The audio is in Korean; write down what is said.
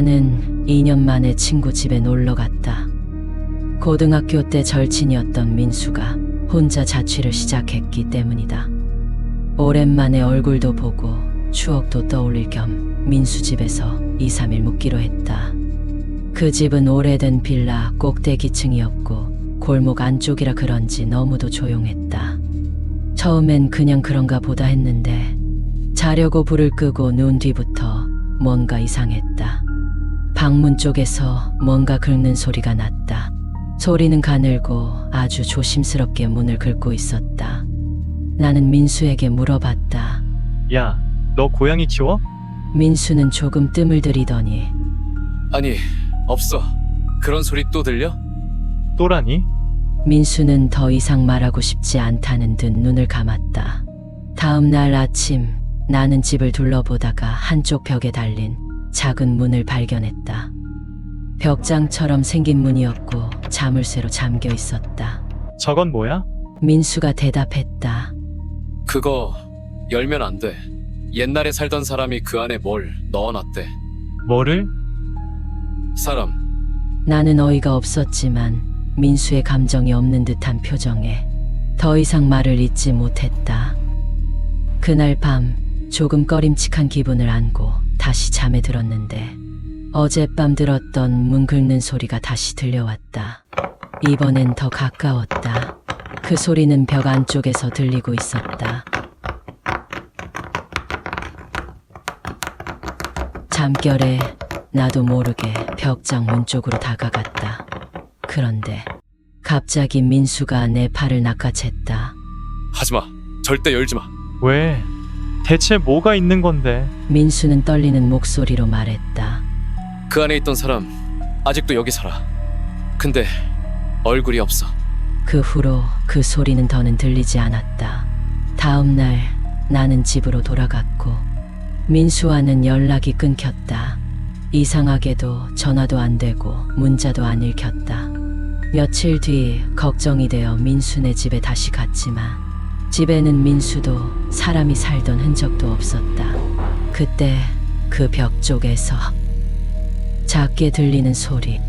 나는 2년 만에 친구 집에 놀러 갔다. 고등학교 때 절친이었던 민수가 혼자 자취를 시작했기 때문이다. 오랜만에 얼굴도 보고 추억도 떠올릴 겸 민수 집에서 2, 3일 묵기로 했다. 그 집은 오래된 빌라 꼭대기층이었고 골목 안쪽이라 그런지 너무도 조용했다. 처음엔 그냥 그런가 보다 했는데 자려고 불을 끄고 누운 뒤부터 뭔가 이상했다. 방문 쪽에서 뭔가 긁는 소리가 났다. 소리는 가늘고 아주 조심스럽게 문을 긁고 있었다. 나는 민수에게 물어봤다. 야, 너 고양이 키워? 민수는 조금 뜸을 들이더니 아니, 없어. 그런 소리 또 들려? 또라니? 민수는 더 이상 말하고 싶지 않다는 듯 눈을 감았다. 다음 날 아침 나는 집을 둘러보다가 한쪽 벽에 달린 작은 문을 발견했다. 벽장처럼 생긴 문이었고 자물쇠로 잠겨 있었다. 저건 뭐야? 민수가 대답했다. 그거 열면 안 돼. 옛날에 살던 사람이 그 안에 뭘 넣어놨대. 뭐를? 사람. 나는 어이가 없었지만 민수의 감정이 없는 듯한 표정에 더 이상 말을 잇지 못했다. 그날 밤 조금 꺼림칙한 기분을 안고 다시 잠에 들었는데 어젯밤 들었던 문 긁는 소리가 다시 들려왔다. 이번엔 더 가까웠다. 그 소리는 벽 안쪽에서 들리고 있었다. 잠결에 나도 모르게 벽장 문 쪽으로 다가갔다. 그런데 갑자기 민수가 내 팔을 낚아챘다. 하지마. 절대 열지마. 왜? 대체 뭐가 있는 건데? 민수는 떨리는 목소리로 말했다. 그 안에 있던 사람 아직도 여기 살아. 근데 얼굴이 없어. 그 후로 그 소리는 더는 들리지 않았다. 다음 날 나는 집으로 돌아갔고 민수와는 연락이 끊겼다. 이상하게도 전화도 안 되고 문자도 안 읽혔다. 며칠 뒤 걱정이 되어 민수네 집에 다시 갔지만 집에는 민수도 사람이 살던 흔적도 없었다. 그때 그 벽 쪽에서 작게 들리는 소리.